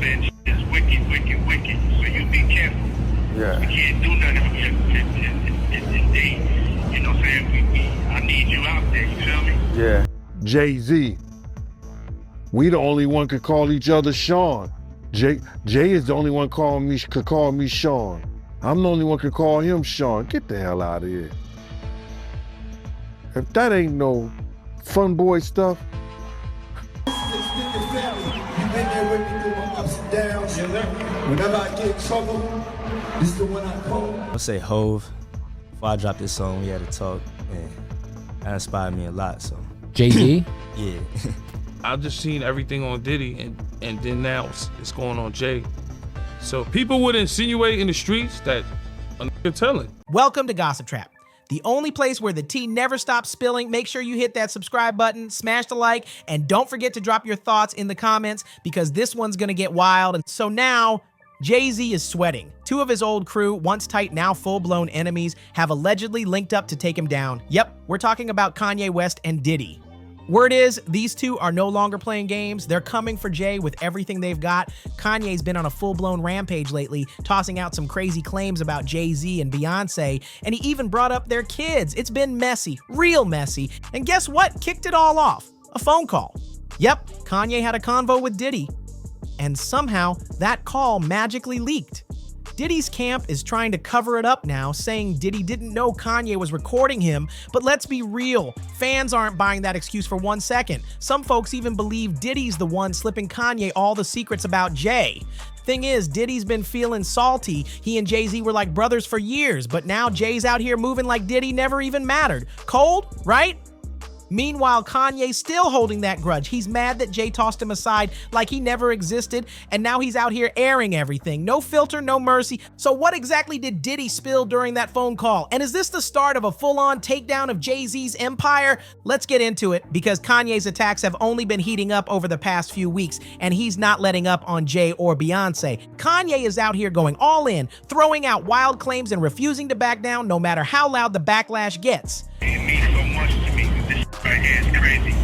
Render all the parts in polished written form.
saying? It's wicked, wicked, wicked. So you be careful. Yeah. We can't do nothing if they, you know what I'm saying? I need you out there, you feel me? Yeah. Jay-Z. We the only one could call each other Sean. Jay is the only one could call me Sean. I'm the only one could call him Sean. Get the hell out of here. If that ain't no fun boy stuff. You've been there with me through my ups and downs. Whenever I get in trouble, this is the one I call. I'll say Hove. Before I dropped this song, we had to talk, and that inspired me a lot. So Jay-Z? yeah. I've just seen everything on Diddy, and then now it's going on Jay. So people would insinuate in the streets that a nigga telling. Welcome to GossipTrap, the only place where the tea never stops spilling. Make sure you hit that subscribe button, smash the like, and don't forget to drop your thoughts in the comments because this one's gonna get wild. And so now, Jay-Z is sweating. Two of his old crew, once tight, now full-blown enemies, have allegedly linked up to take him down. Yep, we're talking about Kanye West and Diddy. Word is, these two are no longer playing games. They're coming for Jay with everything they've got. Kanye's been on a full-blown rampage lately, tossing out some crazy claims about Jay-Z and Beyonce, and he even brought up their kids. It's been messy, real messy. And guess what? Kicked it all off. A phone call. Yep, Kanye had a convo with Diddy, and somehow that call magically leaked. Diddy's camp is trying to cover it up now, saying Diddy didn't know Kanye was recording him, but let's be real, fans aren't buying that excuse for 1 second. Some folks even believe Diddy's the one slipping Kanye all the secrets about Jay. Thing is, Diddy's been feeling salty. He and Jay-Z were like brothers for years, but now Jay's out here moving like Diddy never even mattered. Cold, right? Meanwhile, Kanye's still holding that grudge. He's mad that Jay tossed him aside like he never existed, and now he's out here airing everything. No filter, no mercy. So what exactly did Diddy spill during that phone call? And is this the start of a full-on takedown of Jay-Z's empire? Let's get into it, because Kanye's attacks have only been heating up over the past few weeks, and he's not letting up on Jay or Beyonce. Kanye is out here going all in, throwing out wild claims and refusing to back down no matter how loud the backlash gets. It means so much to me. This right here is crazy.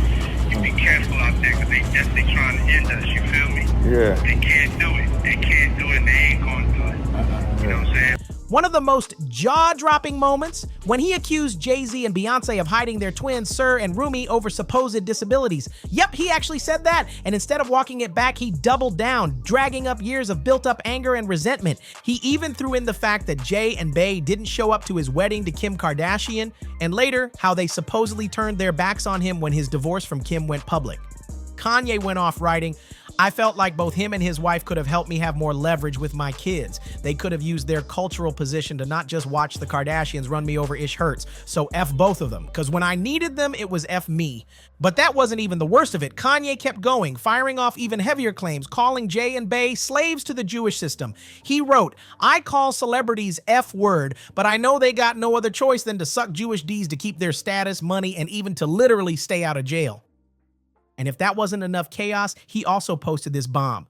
You be careful out there because they definitely trying to end us, you feel me? Yeah. They can't do it. They can't do it and they ain't gonna do it. You know what I'm saying? One of the most jaw-dropping moments when he accused Jay-Z and Beyonce of hiding their twins, Sir and Rumi, over supposed disabilities. Yep, he actually said that, and instead of walking it back, he doubled down, dragging up years of built-up anger and resentment. He even threw in the fact that Jay and Bey didn't show up to his wedding to Kim Kardashian, and later, how they supposedly turned their backs on him when his divorce from Kim went public. Kanye went off writing, "I felt like both him and his wife could have helped me have more leverage with my kids. They could have used their cultural position to not just watch the Kardashians run me over ish hurts. So F both of them, because when I needed them, it was F me." But that wasn't even the worst of it. Kanye kept going, firing off even heavier claims, calling Jay and Bey slaves to the Jewish system. He wrote, "I call celebrities F word, but I know they got no other choice than to suck Jewish D's to keep their status, money, and even to literally stay out of jail." And if that wasn't enough chaos, he also posted this bomb.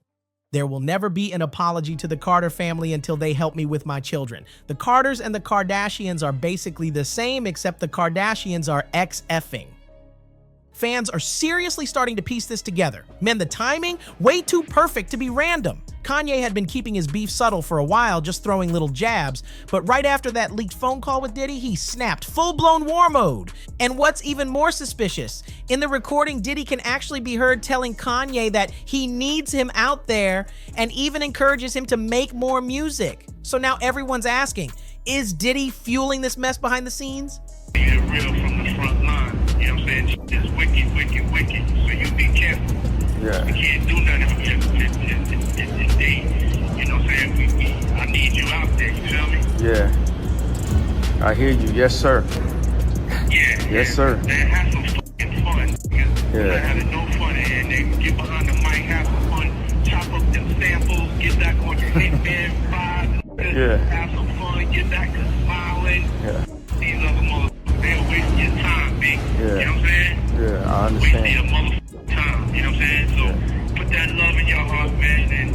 "There will never be an apology to the Carter family until they help me with my children. The Carters and the Kardashians are basically the same, except the Kardashians are ex-effing." Fans are seriously starting to piece this together. Man, the timing, way too perfect to be random. Kanye had been keeping his beef subtle for a while, just throwing little jabs, but right after that leaked phone call with Diddy, he snapped full-blown war mode. And what's even more suspicious, in the recording, Diddy can actually be heard telling Kanye that he needs him out there and even encourages him to make more music. So now everyone's asking, is Diddy fueling this mess behind the scenes? You're real from the front line. You know what I'm saying? It's wicked, wicked, wicked. So you be careful. Yeah. We can't do nothing if they, you know what I'm saying? I need you out there, you feel me? Yeah. I hear you. Yes, sir. Yeah. Yes, sir. And have some fucking fun. Yeah. Having no fun and then get behind the mic, have some fun, chop up them samples, get back on your hitman vibe. Yeah. Have some fun, get back to smiling. Yeah. These other motherfuckers, they'll waste your time, big. Yeah. You know what I'm saying? Yeah, I Wasting understand. your motherfucking time, you know what I'm saying? So put that love in your heart, man, and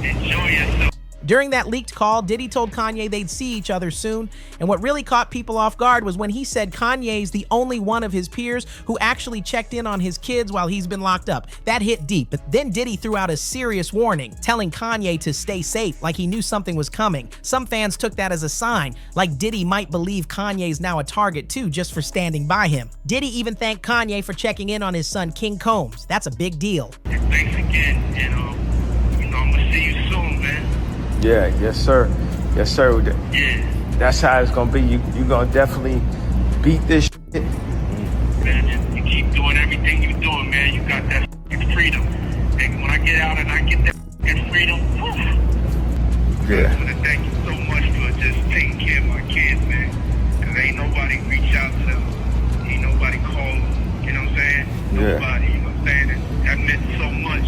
enjoy yourself. During that leaked call, Diddy told Kanye they'd see each other soon, and what really caught people off guard was when he said Kanye's the only one of his peers who actually checked in on his kids while he's been locked up. That hit deep, but then Diddy threw out a serious warning, telling Kanye to stay safe, like he knew something was coming. Some fans took that as a sign, like Diddy might believe Kanye's now a target too, just for standing by him. Diddy even thanked Kanye for checking in on his son King Combs. That's a big deal. Thanks again, and I'm gonna see you soon, man. Yeah, yes sir. Yes sir. Yeah. That's how it's gonna be. You gonna definitely beat this shit. Man, you keep doing everything you're doing, man. You got that freedom. And when I get out and I get that freedom, whew, Yeah. I just want to thank you so much for just taking care of my kids, man. Because ain't nobody reach out to them. Ain't nobody call them. You know what I'm saying? Yeah. Nobody, you know what I'm saying? And that meant so much,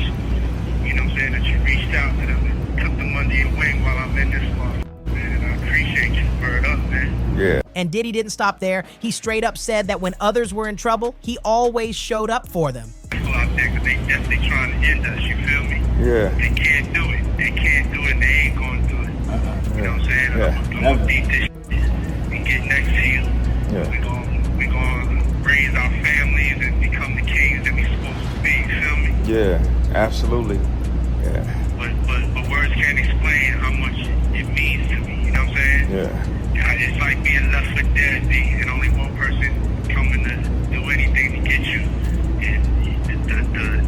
you know what I'm saying, that you reached out to them and took them under your wing while I'm in this one. Man, and I appreciate you. Word up, man. Yeah. And Diddy didn't stop there. He straight up said that when others were in trouble, he always showed up for them. People out there, because they definitely trying to end us, you feel me? Yeah. They can't do it. They can't do it, and they ain't going to do it. You know what I'm saying? Yeah. I'm going to beat this shit and get next to you. Yeah. We're going to raise our families and become the kings that we're supposed to be, you feel me? Yeah. Absolutely. Yeah. But words can't explain how much it means to me, you know what I'm saying? Yeah. It's like being left for dead, and only one person coming to do anything to get you. And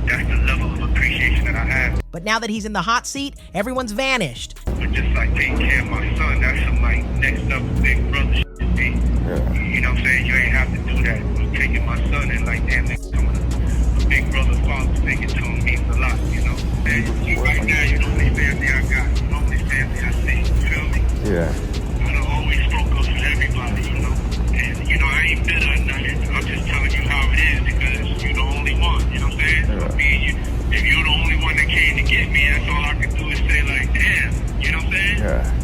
that's the level of appreciation that I have. But now that he's in the hot seat, everyone's vanished. But just like taking care of my son, that's some like next level big brother shit to me. Yeah. You know what I'm saying? You ain't have to do that. But taking my son and like, damn, nigga, coming a big brother father figure to him means a lot, you know? And right now, you're the only family I got. You're the only family I see. You feel me? Yeah. I done always spoke up for everybody, you know? And, you know, I ain't bitter or nothing. I'm just telling you how it is because you're the only one, you know what I'm saying? Yeah. I mean, if you're the only one that came to get me, that's all I can do is say, like, damn, you know what I'm saying? Yeah.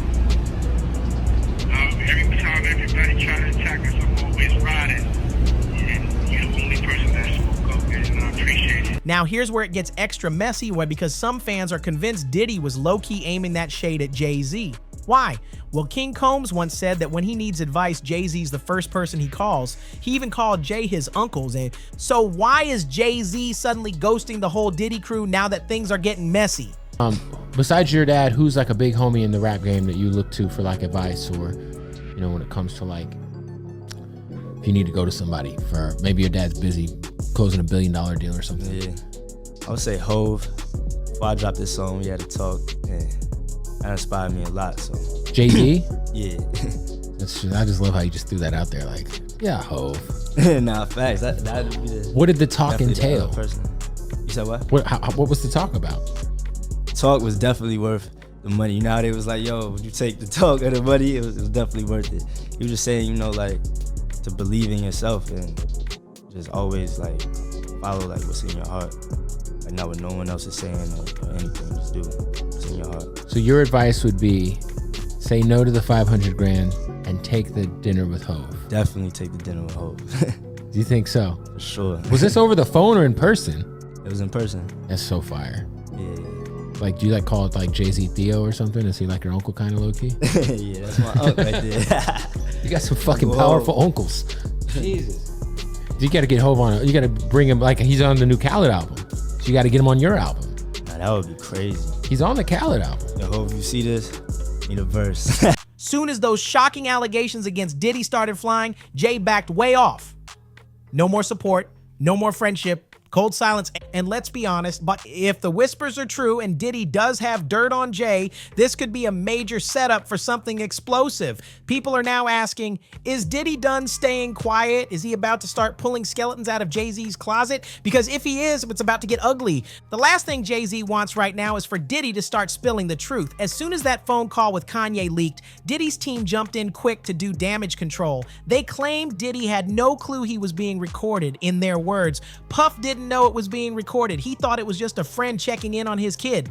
Every time everybody try to attack us, I'm always riding. And you're the only person that spoke up, and I appreciate it. Now here's where it gets extra messy, because some fans are convinced Diddy was low-key aiming that shade at Jay-Z. Why? Well, King Combs once said that when he needs advice, Jay-Z's the first person he calls. He even called Jay his uncles. And so why is Jay-Z suddenly ghosting the whole Diddy crew now that things are getting messy? Besides your dad, who's like a big homie in the rap game that you look to for like advice, or, you know, when it comes to like, if you need to go to somebody for, maybe your dad's busy closing $1 billion deal or something. Yeah, I would say Hove. Before I dropped this song, we had a talk, and that inspired me a lot. So Jay-Z? yeah. That's true. I just love how you just threw that out there. Like, yeah, Hove. Nah, facts. That'd be the. What did the talk definitely the entail? other person. You said what? What was the talk about? Talk was definitely worth the money. You know how they was like, yo, would you take the talk or the money? It was definitely worth it. He was just saying, you know, like, to believe in yourself and just always like follow like what's in your heart. Like not what no one else is saying or anything. Just do what's in your heart. So your advice would be, say no to the 500 grand and take the dinner with Hove. Definitely take the dinner with Hove. Do you think so? For sure. Was this over the phone or in person? It was in person. That's so fire. Yeah. Like, do you like call it like Jay-Z Theo or something? Is he like your uncle kind of low key? Yeah, that's my uncle right there. You got some fucking Whoa. powerful uncles. Jesus. You got to get Hove on. You got to bring him, like he's on the new Khaled album. So you got to get him on your album. Nah, that would be crazy. He's on the Khaled album. Yo, Hove, you see this? Need a verse. Soon as those shocking allegations against Diddy started flying, Jay backed way off. No more support, no more friendship, cold silence, and let's be honest, but if the whispers are true and Diddy does have dirt on Jay, this could be a major setup for something explosive. People are now asking, is Diddy done staying quiet? Is he about to start pulling skeletons out of Jay-Z's closet? Because if he is, it's about to get ugly. The last thing Jay-Z wants right now is for Diddy to start spilling the truth. As soon as that phone call with Kanye leaked, Diddy's team jumped in quick to do damage control. They claimed Diddy had no clue he was being recorded. In their words, Puff didn't know it was being recorded. He thought it was just a friend checking in on his kid.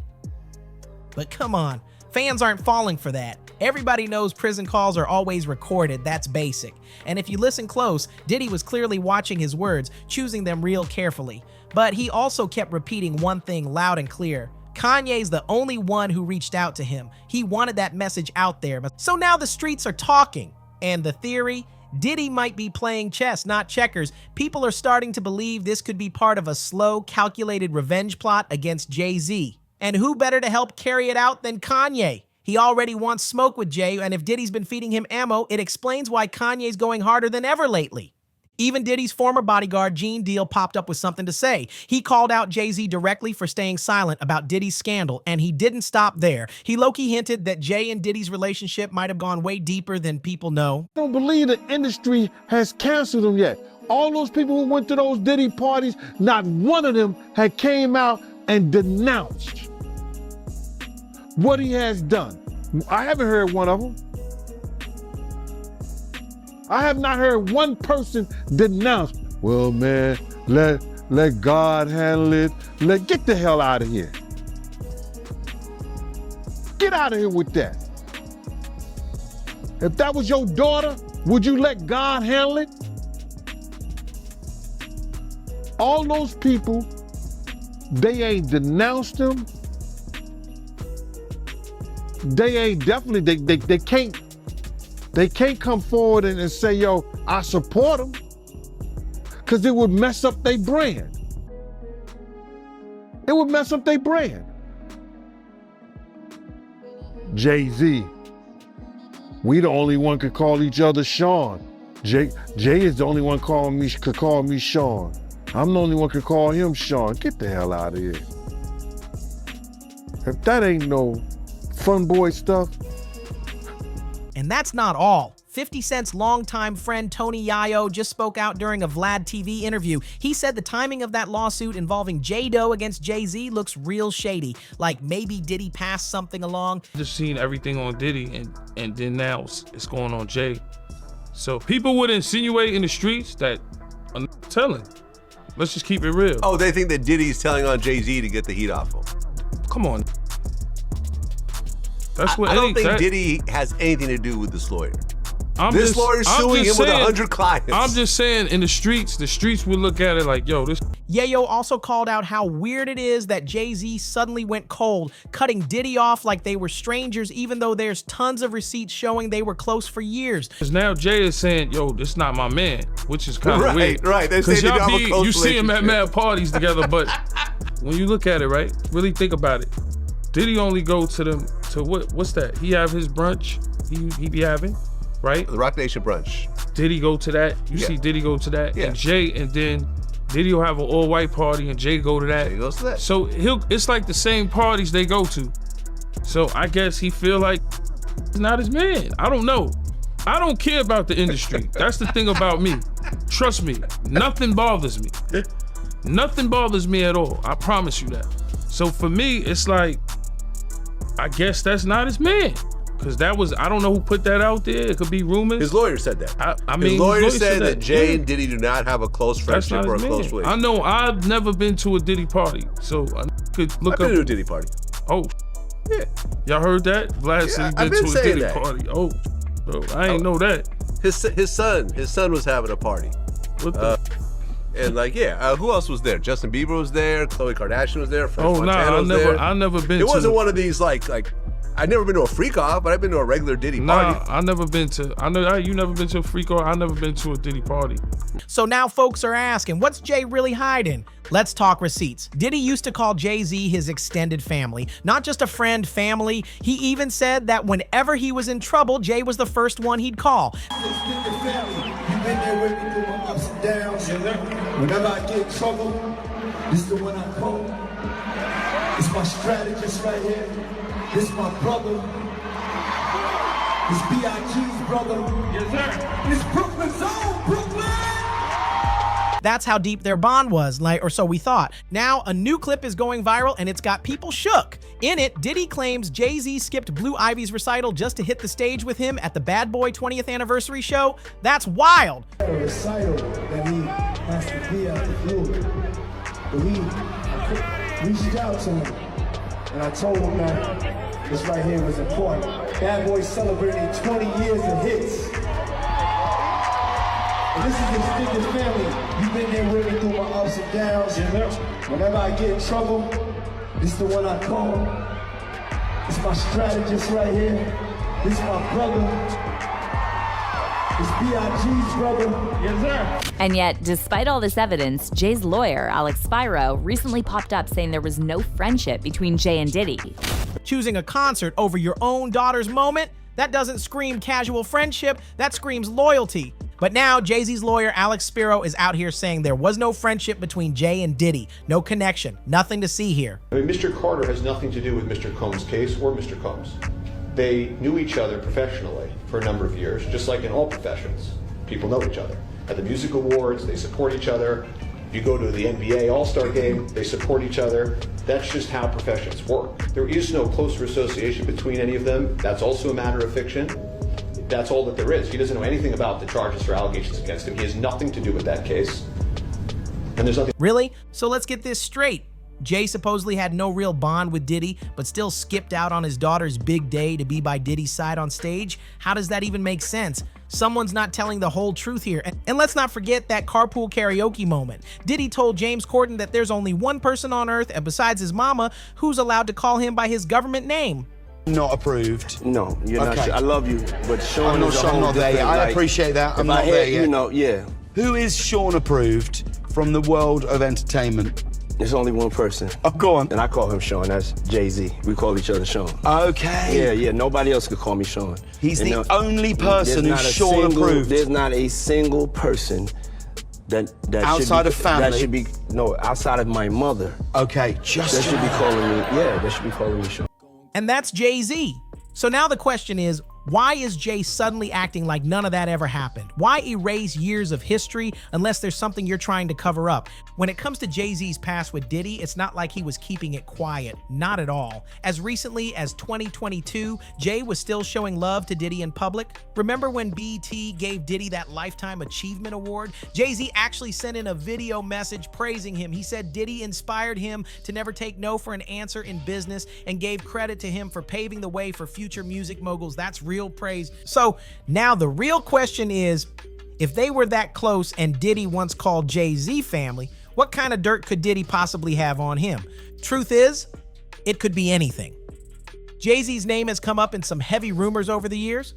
But come on, fans aren't falling for that. Everybody knows prison calls are always recorded, that's basic. And if you listen close, Diddy was clearly watching his words, choosing them real carefully. But he also kept repeating one thing loud and clear. Kanye's the only one who reached out to him. He wanted that message out there. So now the streets are talking. And the theory? Diddy might be playing chess, not checkers. People are starting to believe this could be part of a slow, calculated revenge plot against Jay-Z. And who better to help carry it out than Kanye? He already wants smoke with Jay, and if Diddy's been feeding him ammo, it explains why Kanye's going harder than ever lately. Even Diddy's former bodyguard, Gene Deal, popped up with something to say. He called out Jay-Z directly for staying silent about Diddy's scandal, and he didn't stop there. He low-key hinted that Jay and Diddy's relationship might have gone way deeper than people know. I don't believe the industry has canceled him yet. All those people who went to those Diddy parties, not one of them had came out and denounced what he has done. I haven't heard one of them. I have not heard one person denounce, well, man, let God handle it. Get the hell out of here. Get out of here with that. If that was your daughter, would you let God handle it? All those people, they ain't denounced him. They ain't definitely, they can't come forward and say, yo, I support them, because it would mess up their brand. It would mess up their brand. Jay-Z, we the only one could call each other Sean. Jay is the only one could call me Sean. I'm the only one could call him Sean. Get the hell out of here. If that ain't no fun boy stuff. And that's not all. 50 Cent's longtime friend Tony Yayo just spoke out during a Vlad TV interview. He said the timing of that lawsuit involving J-Do against Jay-Z looks real shady. Like maybe Diddy passed something along. Just seen everything on Diddy and then now it's going on Jay. So people would insinuate in the streets that I'm telling. Let's just keep it real. Oh, they think that Diddy's telling on Jay-Z to get the heat off him. Come on. That's what I don't think Diddy has anything to do with this lawyer. This lawyer's suing him with 100 clients. I'm just saying, in the streets would look at it like, yo, this. Yayo also called out how weird it is that Jay-Z suddenly went cold, cutting Diddy off like they were strangers, even though there's tons of receipts showing they were close for years. Because now Jay is saying, yo, this not my man, which is kind of weird. Right, they say they don't have a close you see him at mad parties together, but when you look at it, right, really think about it. Diddy only go to them, to what's that? He have his brunch, he be having, right? The Rock Nation brunch. Diddy go to that, you see Diddy go to that, and Jay, and then Diddy will have an all-white party and Jay go to that. Jay goes to that. So it's like the same parties they go to. So I guess he feel like he's not his man. I don't know. I don't care about the industry. That's the thing about me. Trust me, nothing bothers me. Nothing bothers me at all. I promise you that. So for me, it's like, I guess that's not his man. Because that was, I don't know who put that out there. It could be rumors. His lawyer said that. I mean, his lawyer said that Jay and Diddy do not have a close friendship or a close relationship. I know I've never been to a Diddy party, so I could look up. I've been to a Diddy party. Oh, yeah. Y'all heard that? Vlad said he been to a Diddy party. Oh, bro, I ain't know that. His son was having a party. What the? And like, who else was there? Justin Bieber was there. Khloe Kardashian was there. French Montana was there. I never been. It wasn't one of these like. I've never been to a freak off, but I've been to a regular Diddy party. I never been to. I know you never been to a freak off. I never been to a Diddy party. So now folks are asking, what's Jay really hiding? Let's talk receipts. Diddy used to call Jay-Z his extended family, not just a friend, family. He even said that whenever he was in trouble, Jay was the first one he'd call. Extended family, you've been there with me through my ups and downs. Whenever I get in trouble, this is the one I call. It's my strategist right here. This is my brother. This B.I.G's brother. Yes, sir. This Brooklyn Zone, Brooklyn! That's how deep their bond was, or so we thought. Now, a new clip is going viral, and it's got people shook. In it, Diddy claims Jay-Z skipped Blue Ivy's recital just to hit the stage with him at the Bad Boy 20th anniversary show. That's wild. A recital that he has to be at the Feud. But he reached out to him, and I told him that this right here was important. Bad Boy celebrating 20 years of hits. And this is the extended family. You've been there with me through my ups and downs. Whenever I get in trouble, This the one I call. It's my strategist right here. This my brother. It's B.I.G's brother. Yes, sir. And yet, despite all this evidence, Jay's lawyer, Alex Spiro, recently popped up saying there was no friendship between Jay and Diddy. Choosing a concert over your own daughter's moment? That doesn't scream casual friendship, that screams loyalty. But now, Jay-Z's lawyer, Alex Spiro, is out here saying there was no friendship between Jay and Diddy. No connection, nothing to see here. I mean, Mr. Carter has nothing to do with Mr. Combs' case or Mr. Combs. They knew each other professionally for a number of years, just like in all professions. People know each other. At the music awards, they support each other. If you go to the NBA All-Star game, they support each other. That's just how professions work. There is no closer association between any of them. That's also a matter of fiction. That's all that there is. He doesn't know anything about the charges or allegations against him. He has nothing to do with that case. And there's nothing. Really? So let's get this straight. Jay supposedly had no real bond with Diddy, but still skipped out on his daughter's big day to be by Diddy's side on stage? How does that even make sense? Someone's not telling the whole truth here. And let's not forget that carpool karaoke moment. Diddy told James Corden that there's only one person on earth, and besides his mama, who's allowed to call him by his government name. Not approved. No, you're Okay. not. I love you, but Sean I'm not, is a whole not there yet. different, I like, appreciate that. I'm if I not hear, there yet. You know, yeah. Who is Sean approved from the world of entertainment? There's only one person. Oh, go on. And I call him Sean. That's Jay-Z. We call each other Sean. Okay. Yeah. Nobody else could call me Sean. He's And the only person there's who's not a Sean single- approved. There's not a single person that Outside should be, of family? That should be outside of my mother. Okay, just that should be calling me. Yeah, they should be calling me Sean. And that's Jay-Z. So now the question is, why is Jay suddenly acting like none of that ever happened? Why erase years of history unless there's something you're trying to cover up? When it comes to Jay-Z's past with Diddy, it's not like he was keeping it quiet. Not at all. As recently as 2022, Jay was still showing love to Diddy in public. Remember when BET gave Diddy that Lifetime Achievement Award? Jay-Z actually sent in a video message praising him. He said Diddy inspired him to never take no for an answer in business and gave credit to him for paving the way for future music moguls. That's real praise. So now the real question is, if they were that close and Diddy once called Jay-Z family, what kind of dirt could Diddy possibly have on him? Truth is, it could be anything. Jay-Z's name has come up in some heavy rumors over the years.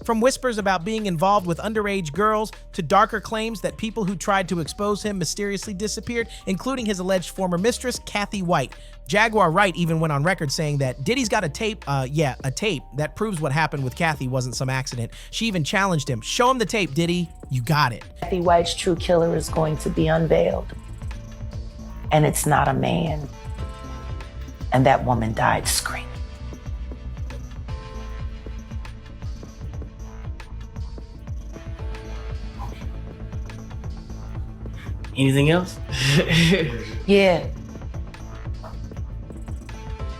From whispers about being involved with underage girls to darker claims that people who tried to expose him mysteriously disappeared, including his alleged former mistress, Kathy White. Jaguar Wright even went on record saying that Diddy's got a tape that proves what happened with Kathy wasn't some accident. She even challenged him, show him the tape, Diddy, you got it. Kathy White's true killer is going to be unveiled. And it's not a man. And that woman died screaming. Anything else? Yeah.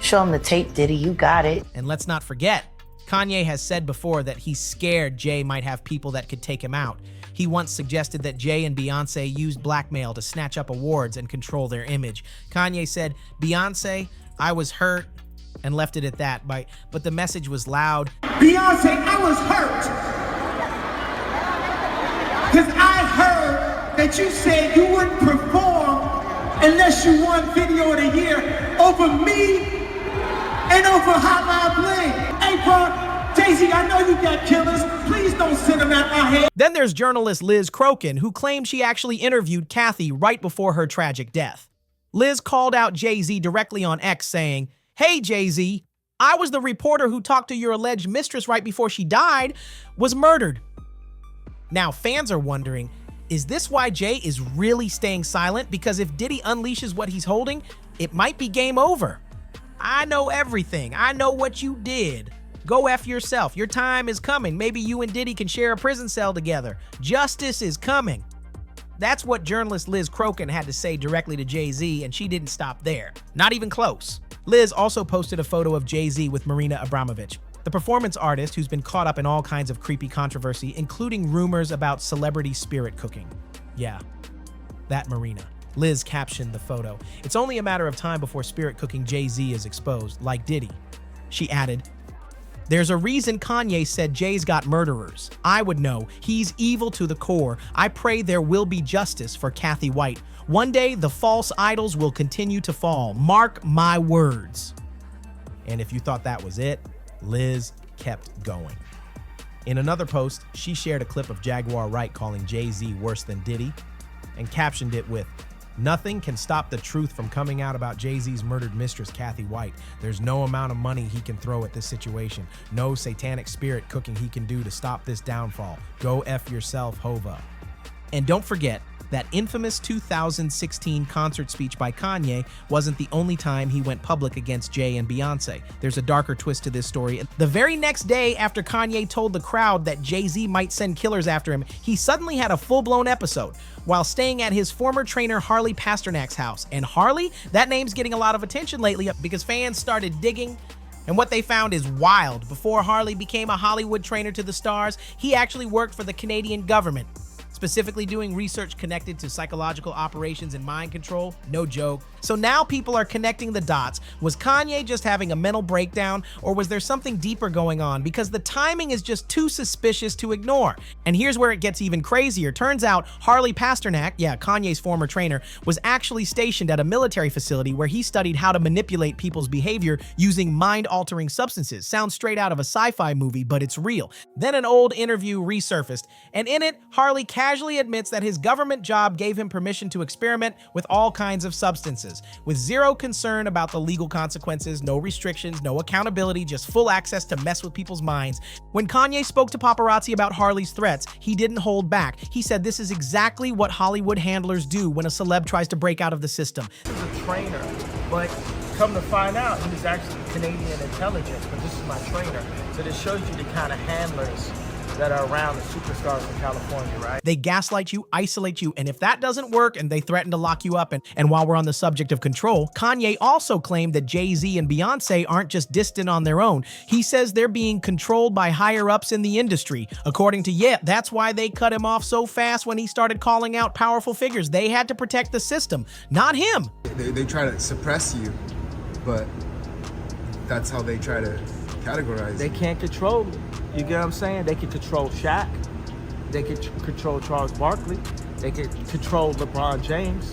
Show him the tape, Diddy, you got it. And let's not forget, Kanye has said before that he's scared Jay might have people that could take him out. He once suggested that Jay and Beyonce used blackmail to snatch up awards and control their image. Kanye said, Beyonce, I was hurt, and left it at that. But the message was loud. Beyonce, I was hurt. Because I heard that you said you wouldn't perform unless you won Video of the Year over me and over Hotline Bling. Hey, bro, Jay-Z, I know you got killers. Please don't send them out my head. Then there's journalist Liz Crokin, who claimed she actually interviewed Kathy right before her tragic death. Liz called out Jay-Z directly on X saying, hey, Jay-Z, I was the reporter who talked to your alleged mistress right before she died, was murdered. Now, fans are wondering, is this why Jay is really staying silent? Because if Diddy unleashes what he's holding, it might be game over. I know everything. I know what you did. Go F yourself. Your time is coming. Maybe you and Diddy can share a prison cell together. Justice is coming. That's what journalist Liz Crokin had to say directly to Jay-Z, and she didn't stop there. Not even close. Liz also posted a photo of Jay-Z with Marina Abramovich, the performance artist who's been caught up in all kinds of creepy controversy, including rumors about celebrity spirit cooking. Yeah, that Marina. Liz captioned the photo. It's only a matter of time before spirit cooking Jay-Z is exposed, like Diddy. She added, there's a reason Kanye said Jay's got murderers. I would know. He's evil to the core. I pray there will be justice for Kathy White. One day, the false idols will continue to fall. Mark my words. And if you thought that was it, Liz kept going. In another post, she shared a clip of Jaguar Wright calling Jay-Z worse than Diddy and captioned it with, "Nothing can stop the truth from coming out about Jay-Z's murdered mistress, Kathy White. There's no amount of money he can throw at this situation. No satanic spirit cooking he can do to stop this downfall. Go F yourself, Hova." And don't forget, that infamous 2016 concert speech by Kanye wasn't the only time he went public against Jay and Beyonce. There's a darker twist to this story. The very next day after Kanye told the crowd that Jay-Z might send killers after him, he suddenly had a full-blown episode while staying at his former trainer Harley Pasternak's house. And Harley, that name's getting a lot of attention lately because fans started digging. And what they found is wild. Before Harley became a Hollywood trainer to the stars, he actually worked for the Canadian government, specifically doing research connected to psychological operations and mind control. No joke. So now people are connecting the dots. Was Kanye just having a mental breakdown, or was there something deeper going on? Because the timing is just too suspicious to ignore. And here's where it gets even crazier. Turns out Harley Pasternak, Kanye's former trainer, was actually stationed at a military facility where he studied how to manipulate people's behavior using mind-altering substances. Sounds straight out of a sci-fi movie, but it's real. Then an old interview resurfaced, and in it, Harley casually admits that his government job gave him permission to experiment with all kinds of substances, with zero concern about the legal consequences, no restrictions, no accountability, just full access to mess with people's minds. When Kanye spoke to paparazzi about Harley's threats, he didn't hold back. He said this is exactly what Hollywood handlers do when a celeb tries to break out of the system. He's a trainer, but come to find out, he's actually Canadian intelligence, but this is my trainer. So this shows you the kind of handlers that are around the superstars in California, right? They gaslight you, isolate you, and if that doesn't work and they threaten to lock you up, and while we're on the subject of control, Kanye also claimed that Jay-Z and Beyonce aren't just distant on their own. He says they're being controlled by higher-ups in the industry. According to that's why they cut him off so fast when he started calling out powerful figures. They had to protect the system, not him. They try to suppress you, but that's how they try to categorize. They can't control me. You get what I'm saying? They can control Shaq. They can control Charles Barkley. They can control LeBron James.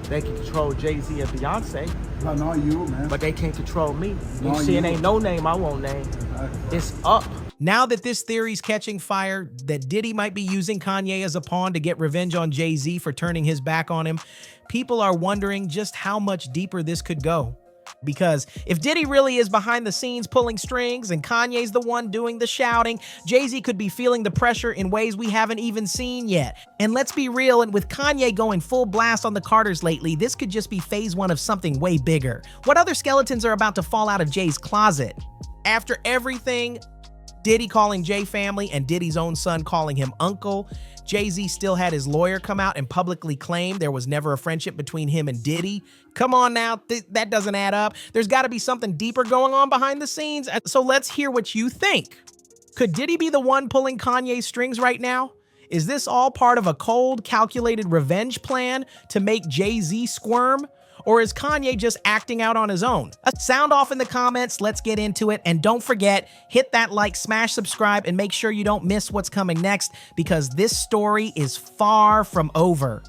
They can control Jay-Z and Beyonce. No, not you, man. But they can't control me. You see, it ain't no name I won't name. Exactly. It's up. Now that this theory's catching fire, that Diddy might be using Kanye as a pawn to get revenge on Jay-Z for turning his back on him, people are wondering just how much deeper this could go. Because if Diddy really is behind the scenes pulling strings and Kanye's the one doing the shouting, Jay-Z could be feeling the pressure in ways we haven't even seen yet. And let's be real, and with Kanye going full blast on the Carters lately, this could just be phase one of something way bigger. What other skeletons are about to fall out of Jay's closet? After everything, Diddy calling Jay family and Diddy's own son calling him uncle, Jay-Z still had his lawyer come out and publicly claim there was never a friendship between him and Diddy. Come on now, that doesn't add up. There's got to be something deeper going on behind the scenes. So let's hear what you think. Could Diddy be the one pulling Kanye's strings right now? Is this all part of a cold, calculated revenge plan to make Jay-Z squirm? Or is Kanye just acting out on his own? Sound off in the comments, let's get into it. And don't forget, hit that like, smash subscribe, and make sure you don't miss what's coming next, because this story is far from over.